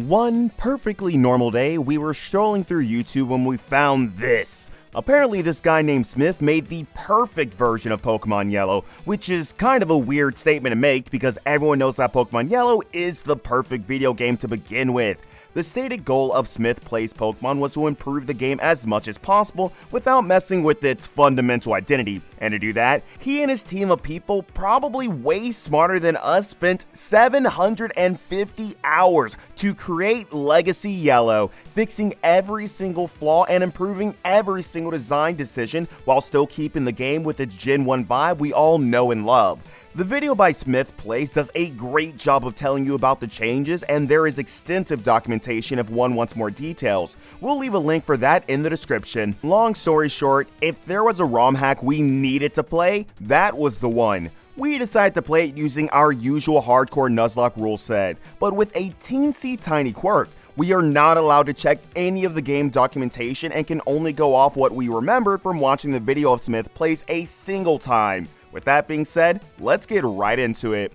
One perfectly normal day, we were strolling through YouTube when we found this. Apparently this guy named Smith made the perfect version of Pokemon Yellow, which is kind of a weird statement to make because everyone knows that Pokemon Yellow is the perfect video game to begin with. The stated goal of Smith Plays Pokemon was to improve the game as much as possible without messing with its fundamental identity, and to do that, he and his team of people, probably way smarter than us, spent 750 hours to create Legacy Yellow, fixing every single flaw and improving every single design decision while still keeping the game with its Gen 1 vibe we all know and love. The video by Smith Plays does a great job of telling you about the changes, and there is extensive documentation if one wants more details. We'll leave a link for that in the description. Long story short, if there was a ROM hack we needed to play, that was the one. We decided to play it using our usual hardcore Nuzlocke rule set, but with a teensy tiny quirk. We are not allowed to check any of the game documentation and can only go off what we remembered from watching the video of Smith Plays a single time. With that being said, let's get right into it.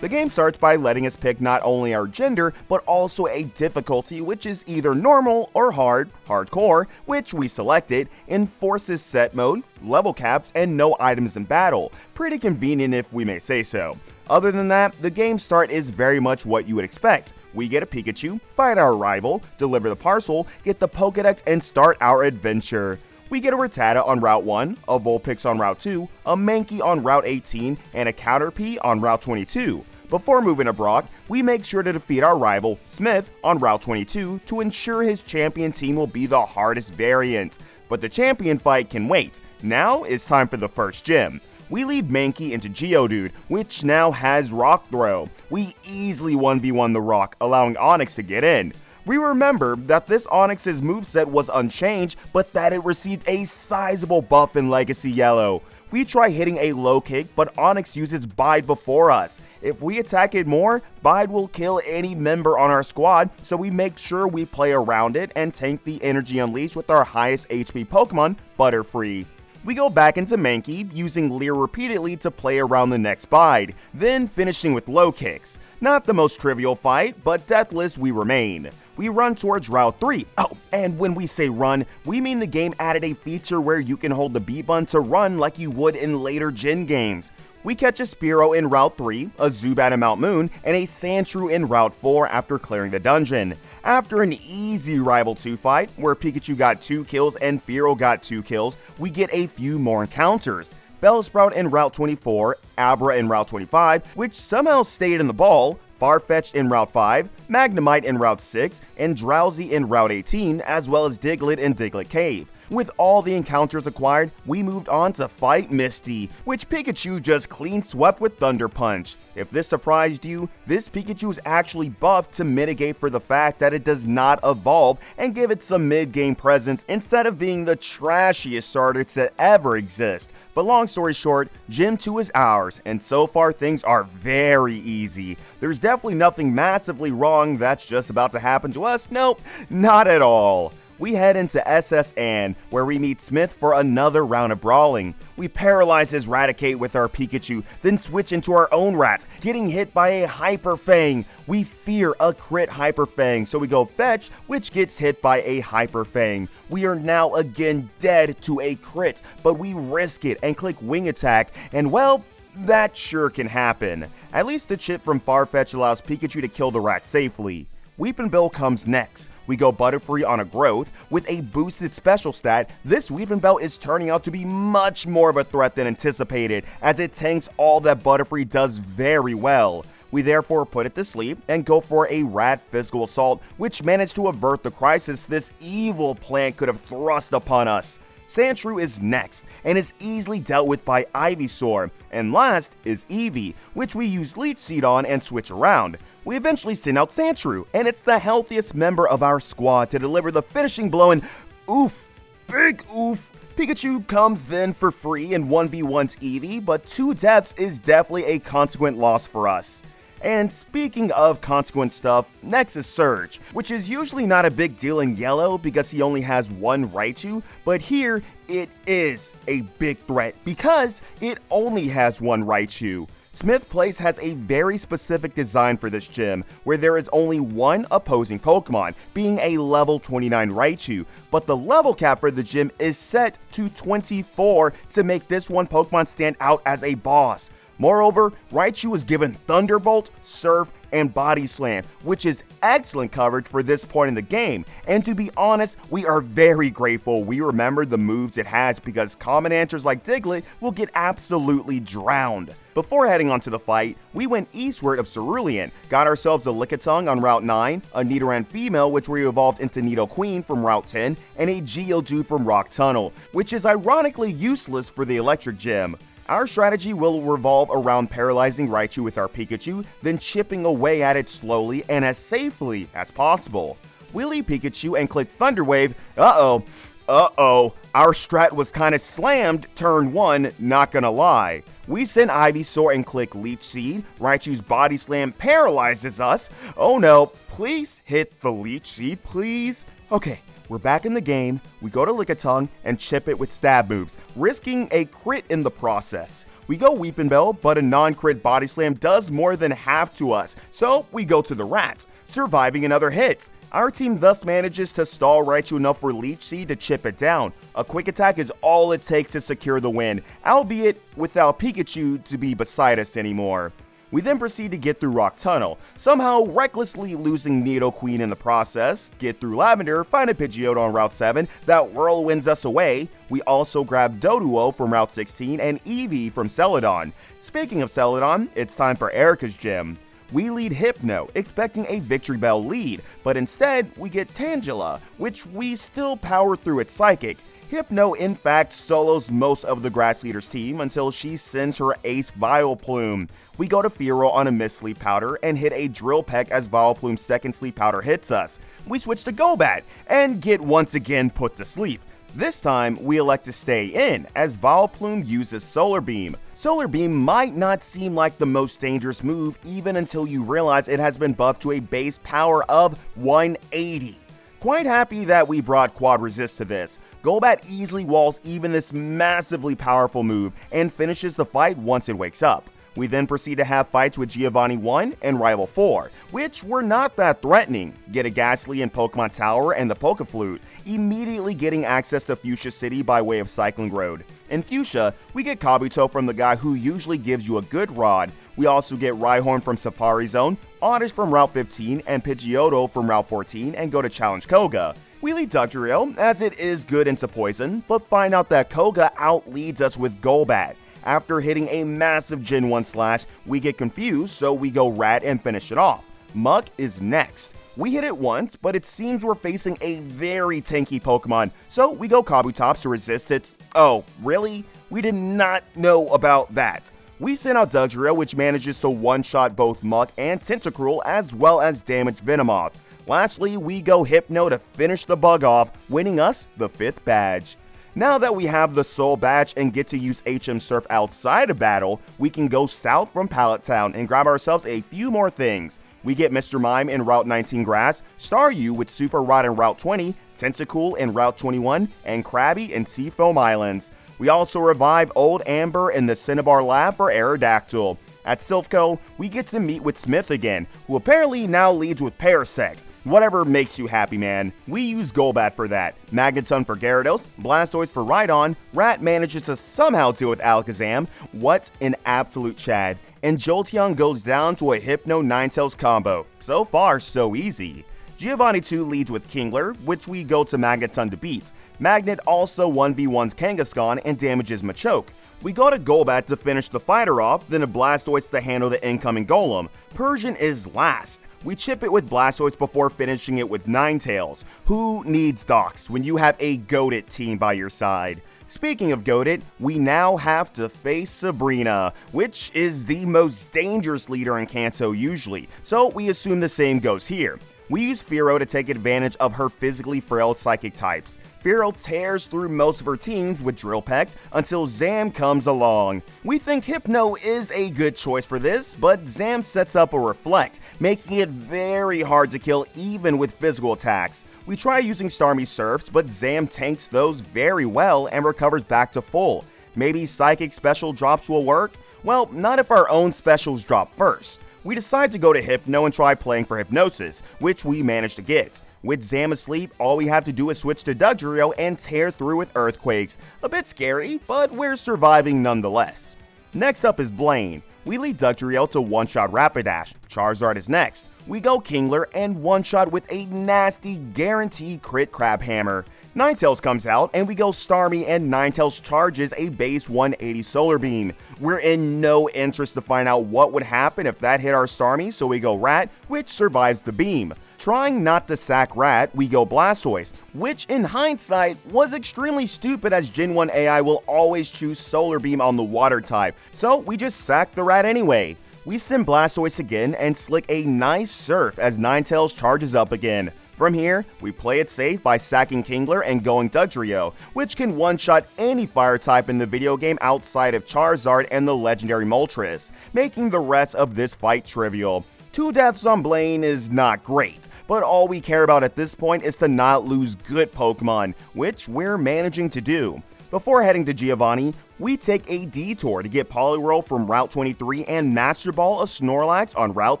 The game starts by letting us pick not only our gender, but also a difficulty, which is either normal or hard, hardcore, which we selected, enforces set mode, level caps, and no items in battle. Pretty convenient if we may say so. Other than that, the game start is very much what you would expect. We get a Pikachu, fight our rival, deliver the parcel, get the Pokédex, and start our adventure. We get a Rattata on Route 1, a Vulpix on Route 2, a Mankey on Route 18, and a Caterpie on Route 22. Before moving to Brock, we make sure to defeat our rival, Smith, on Route 22 to ensure his champion team will be the hardest variant. But the champion fight can wait. Now it's time for the first gym. We lead Mankey into Geodude, which now has Rock Throw. We easily 1v1 the Rock, allowing Onix to get in. We remember that this Onix's moveset was unchanged, but that it received a sizable buff in Legacy Yellow. We try hitting a low kick, but Onix uses Bide before us. If we attack it more, Bide will kill any member on our squad, so we make sure we play around it and tank the energy unleashed with our highest HP Pokemon, Butterfree. We go back into Mankey, using Leer repeatedly to play around the next Bide, then finishing with low kicks. Not the most trivial fight, but deathless we remain. We run towards Route 3. Oh, and when we say run, we mean the game added a feature where you can hold the B button to run like you would in later gen games. We catch a Spearow in Route 3, a Zubat in Mount Moon, and a Sandshrew in Route 4 after clearing the dungeon. After an easy Rival 2 fight, where Pikachu got 2 kills and Fearow got 2 kills, we get a few more encounters. Bellsprout in Route 24, Abra in Route 25, which somehow stayed in the ball, Farfetch'd in Route 5, Magnemite in Route 6, and Drowsy in Route 18, as well as Diglett in Diglett Cave. With all the encounters acquired, we moved on to fight Misty, which Pikachu just clean swept with Thunder Punch. If this surprised you, this Pikachu is actually buffed to mitigate for the fact that it does not evolve and give it some mid-game presence instead of being the trashiest starter to ever exist. But long story short, Gym 2 is ours, and so far things are very easy. There's definitely nothing massively wrong that's just about to happen to us. Nope, not at all. We head into SS Anne, where we meet Smith for another round of brawling. We paralyze his Raticate with our Pikachu, then switch into our own Rat, getting hit by a Hyper Fang. We fear a crit Hyper Fang, so we go Fetch, which gets hit by a Hyper Fang. We are now again dead to a crit, but we risk it and click Wing Attack, and well, that sure can happen. At least the chip from Farfetch allows Pikachu to kill the Rat safely. Weepinbell comes next. We go Butterfree on a growth. With a boosted special stat, this Weepinbell is turning out to be much more of a threat than anticipated, as it tanks all that Butterfree does very well. We therefore put it to sleep and go for a Rat Physical Assault, which managed to avert the crisis this evil plant could have thrust upon us. Sandshrew is next, and is easily dealt with by Ivysaur, and last is Eevee, which we use Leech Seed on and switch around. We eventually send out Sandshrew, and it's the healthiest member of our squad to deliver the finishing blow, and oof, big oof. Pikachu comes then for free and 1v1's Eevee, but 2 deaths is definitely a consequent loss for us. And speaking of consequent stuff, next is Surge, which is usually not a big deal in Yellow because he only has 1 Raichu, but here it is a big threat because it only has 1 Raichu. Smith Place has a very specific design for this gym, where there is only one opposing Pokemon, being a level 29 Raichu, but the level cap for the gym is set to 24 to make this one Pokemon stand out as a boss. Moreover, Raichu is given Thunderbolt, Surf, and Body Slam, which is excellent coverage for this point in the game, and to be honest, we are very grateful we remembered the moves it has because common answers like Diglett will get absolutely drowned. Before heading on to the fight, we went eastward of Cerulean, got ourselves a Lickitung on Route 9, a Nidoran female which we evolved into Nidoqueen from Route 10, and a Geodude from Rock Tunnel, which is ironically useless for the Electric Gym. Our strategy will revolve around paralyzing Raichu with our Pikachu, then chipping away at it slowly and as safely as possible. We leave Pikachu and click Thunder Wave. Our strat was kinda slammed turn 1, not gonna lie. We send Ivysaur and click Leech Seed. Raichu's Body Slam paralyzes us. Oh no, please hit the Leech Seed, please. Okay. We're back in the game, we go to Lickitung and chip it with stab moves, risking a crit in the process. We go Weepin' Bell, but a non-crit Body Slam does more than half to us, so we go to the Rats, surviving another hit. Our team thus manages to stall Raichu enough for Leech Seed to chip it down. A quick attack is all it takes to secure the win, albeit without Pikachu to be beside us anymore. We then proceed to get through Rock Tunnel, somehow recklessly losing Nidoqueen in the process, get through Lavender, find a Pidgeotto on Route 7 that whirlwinds us away. We also grab Doduo from Route 16 and Eevee from Celadon. Speaking of Celadon, it's time for Erica's gym. We lead Hypno, expecting a Victory Bell lead, but instead we get Tangela, which we still power through its Psychic. Hypno in fact solos most of the Grass Leader's team until she sends her ace Vileplume. We go to Fearow on a Mist Sleep Powder and hit a Drill Peck as Vileplume's second Sleep Powder hits us. We switch to Golbat and get once again put to sleep. This time, we elect to stay in as Vileplume uses Solar Beam. Solar Beam might not seem like the most dangerous move even until you realize it has been buffed to a base power of 180. Quite happy that we brought Quad Resist to this. Golbat easily walls even this massively powerful move and finishes the fight once it wakes up. We then proceed to have fights with Giovanni 1 and Rival 4, which were not that threatening. Get a Ghastly in Pokemon Tower and the Pokeflute, immediately getting access to Fuchsia City by way of Cycling Road. In Fuchsia, we get Kabuto from the guy who usually gives you a good rod. We also get Rhyhorn from Safari Zone, Oddish from Route 15, and Pidgeotto from Route 14 and go to Challenge Koga. We lead Dugtrio, as it is good into Poison, but find out that Koga outleads us with Golbat. After hitting a massive Gen 1 slash, we get confused, so we go Rat and finish it off. Muck is next. We hit it once, but it seems we're facing a very tanky Pokemon, so we go Kabutops to resist its... Oh, really? We did not know about that. We send out Dugtrio, which manages to one-shot both Muck and Tentacruel, as well as damage Venomoth. Lastly, we go Hypno to finish the bug off, winning us the 5th badge. Now that we have the Soul Badge and get to use HM Surf outside of battle, we can go south from Pallet Town and grab ourselves a few more things. We get Mr. Mime in Route 19 Grass, Staryu with Super Rod in Route 20, Tentacool in Route 21, and Krabby in Seafoam Islands. We also revive Old Amber in the Cinnabar Lab for Aerodactyl. At Silphco, we get to meet with Smith again, who apparently now leads with Parasect. Whatever makes you happy, man. We use Golbat for that, Magneton for Gyarados, Blastoise for Rhydon, Rat manages to somehow deal with Alakazam, what an absolute Chad, and Jolteon goes down to a Hypno Ninetales combo. So far, so easy. Giovanni 2 leads with Kingler, which we go to Magneton to beat. Magnet also 1v1s Kangaskhan and damages Machoke. We go to Golbat to finish the fighter off, then a Blastoise to handle the incoming Golem. Persian is last. We chip it with Blastoise before finishing it with Ninetales. Who needs Dox when you have a goated team by your side? Speaking of goated, we now have to face Sabrina, which is the most dangerous leader in Kanto usually, so we assume the same goes here. We use Fearow to take advantage of her physically frail psychic types. Fearow tears through most of her teams with Drill Peck until Zam comes along. We think Hypno is a good choice for this, but Zam sets up a Reflect, making it very hard to kill even with physical attacks. We try using Starmie Surfs, but Zam tanks those very well and recovers back to full. Maybe Psychic Special Drops will work? Well, not if our own specials drop first. We decide to go to Hypno and try playing for Hypnosis, which we managed to get. With Zam asleep, all we have to do is switch to Dugtrio and tear through with Earthquakes. A bit scary, but we're surviving nonetheless. Next up is Blaine. We lead Dugtrio to one-shot Rapidash. Charizard is next. We go Kingler and one-shot with a nasty guaranteed crit Crab Hammer. Ninetales comes out and we go Starmie and Ninetales charges a base 180 Solar Beam. We're in no interest to find out what would happen if that hit our Starmie, so we go Rat, which survives the beam. Trying not to sack Rat, we go Blastoise, which in hindsight was extremely stupid as Gen 1 AI will always choose Solar Beam on the water type, so we just sack the Rat anyway. We send Blastoise again and slick a nice Surf as Ninetales charges up again. From here, we play it safe by sacking Kingler and going Dugtrio, which can one-shot any fire type in the video game outside of Charizard and the legendary Moltres, making the rest of this fight trivial. 2 deaths on Blaine is not great, but all we care about at this point is to not lose good Pokemon, which we're managing to do. Before heading to Giovanni, we take a detour to get Poliwhirl from Route 23 and Master Ball a Snorlax on Route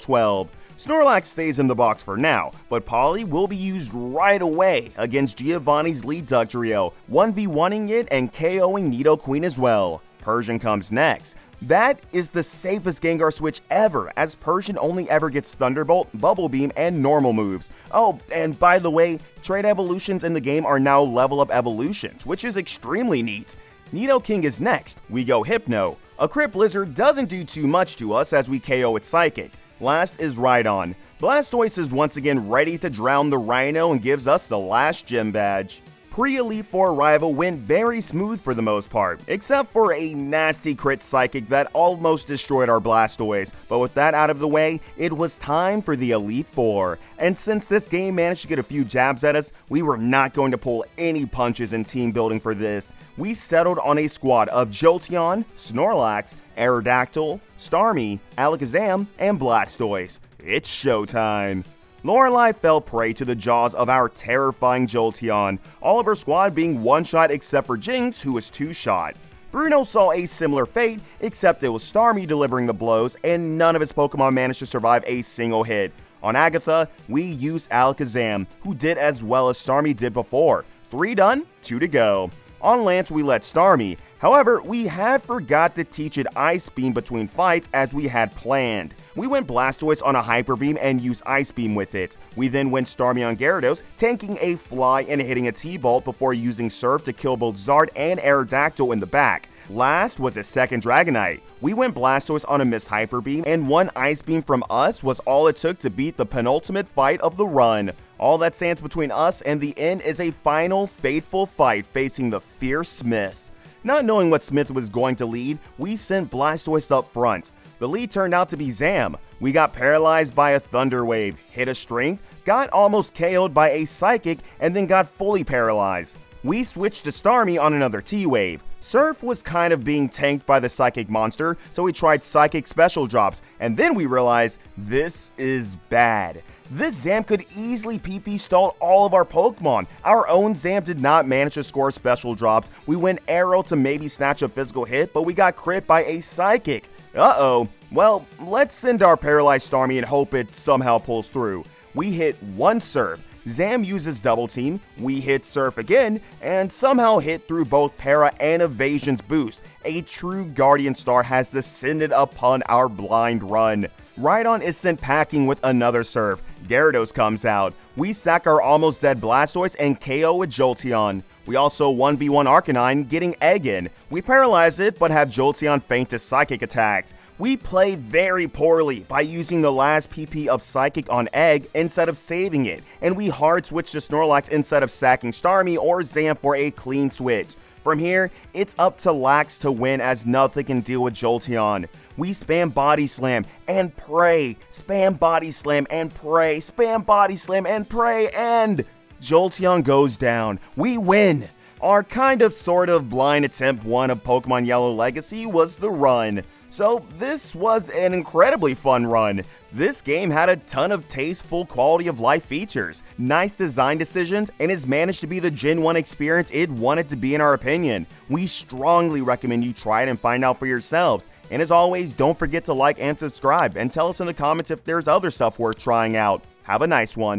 12. Snorlax stays in the box for now, but Poly will be used right away against Giovanni's lead Dugtrio, 1v1ing it and KOing Nidoqueen as well. Persian comes next. That is the safest Gengar switch ever, as Persian only ever gets Thunderbolt, Bubble Beam, and normal moves. Oh, and by the way, trait evolutions in the game are now level up evolutions, which is extremely neat. Nidoking is next. We go Hypno. A Crit Blizzard doesn't do too much to us as we KO its Psychic. Last is Rhydon. Blastoise is once again ready to drown the Rhino and gives us the last gym badge. Pre-Elite Four arrival went very smooth for the most part, except for a nasty crit Psychic that almost destroyed our Blastoise, but with that out of the way, it was time for the Elite Four. And since this game managed to get a few jabs at us, we were not going to pull any punches in team building for this. We settled on a squad of Jolteon, Snorlax, Aerodactyl, Starmie, Alakazam, and Blastoise. It's showtime. Lorelei fell prey to the jaws of our terrifying Jolteon, all of her squad being one-shot except for Jinx, who was two-shot. Bruno saw a similar fate, except it was Starmie delivering the blows, and none of his Pokemon managed to survive a single hit. On Agatha, we used Alakazam, who did as well as Starmie did before. 3 done, 2 to go. On Lance, we let Starmie. However, we had forgot to teach it Ice Beam between fights as we had planned. We went Blastoise on a Hyper Beam and used Ice Beam with it. We then went Starmie on Gyarados, tanking a Fly and hitting a T-Bolt before using Surf to kill both Zard and Aerodactyl in the back. Last was a second Dragonite. We went Blastoise on a Miss Hyper Beam, and 1 Ice Beam from us was all it took to beat the penultimate fight of the run. All that stands between us and the end is a final fateful fight facing the fierce Smith. Not knowing what Smith was going to lead, we sent Blastoise up front. The lead turned out to be Zam. We got paralyzed by a Thunder Wave, hit a Strength, got almost KO'd by a Psychic, and then got fully paralyzed. We switched to Starmie on another T-Wave. Surf was kind of being tanked by the Psychic monster, so we tried Psychic Special Drops, and then we realized this is bad. This Zam could easily PP stall all of our Pokemon. Our own Zam did not manage to score special drops. We went Arrow to maybe snatch a physical hit, but we got crit by a Psychic. Uh-oh. Well, let's send our paralyzed Starmie and hope it somehow pulls through. We hit 1 Surf. Zam uses Double Team, we hit Surf again, and somehow hit through both Para and Evasion's boost. A true Guardian Star has descended upon our blind run. Rhydon is sent packing with another Surf. Gyarados comes out. We sack our almost dead Blastoise and KO with Jolteon. We also 1v1 Arcanine, getting Egg in. We paralyze it, but have Jolteon faint to Psychic attacks. We play very poorly by using the last PP of Psychic on Egg instead of saving it, and we hard switch to Snorlax instead of sacking Starmie or Zam for a clean switch. From here, it's up to Lax to win as nothing can deal with Jolteon. We spam Body Slam and pray, spam Body Slam and pray, spam Body Slam and pray, and Jolteon goes down. We win! Our kind of sort of blind attempt 1 of Pokemon Yellow Legacy was the run. So this was an incredibly fun run. This game had a ton of tasteful quality of life features, nice design decisions, and has managed to be the Gen 1 experience it wanted to be in our opinion. We strongly recommend you try it and find out for yourselves. And as always, don't forget to like and subscribe, and tell us in the comments if there's other stuff worth trying out. Have a nice one.